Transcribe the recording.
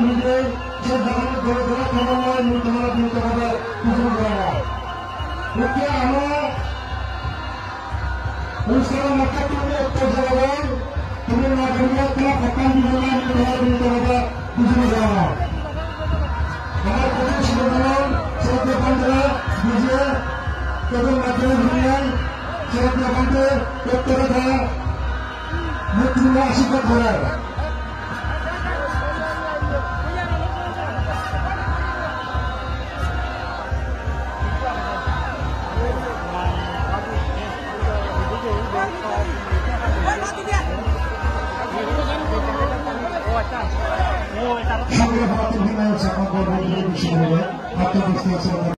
নিজে সে ধরনের ধরে ধরে সমন্বয় নিতে হবে কিছু জায়গায় আমরা অনুষ্ঠানের মাত্রা তুমি একটা জায়গায় তুমি না করলে তোমার প্রকাশ নিতে হবে কিছু জায়গায় আমার প্রতি সুন্দর সেরকম পান্ডরা বুঝে কেবল মাধ্যমে ভূমিয়ায় সেরকম পান্ডে করতে কথা মৃত্যুর আশীর্বাদ ধরে সংগ্রহ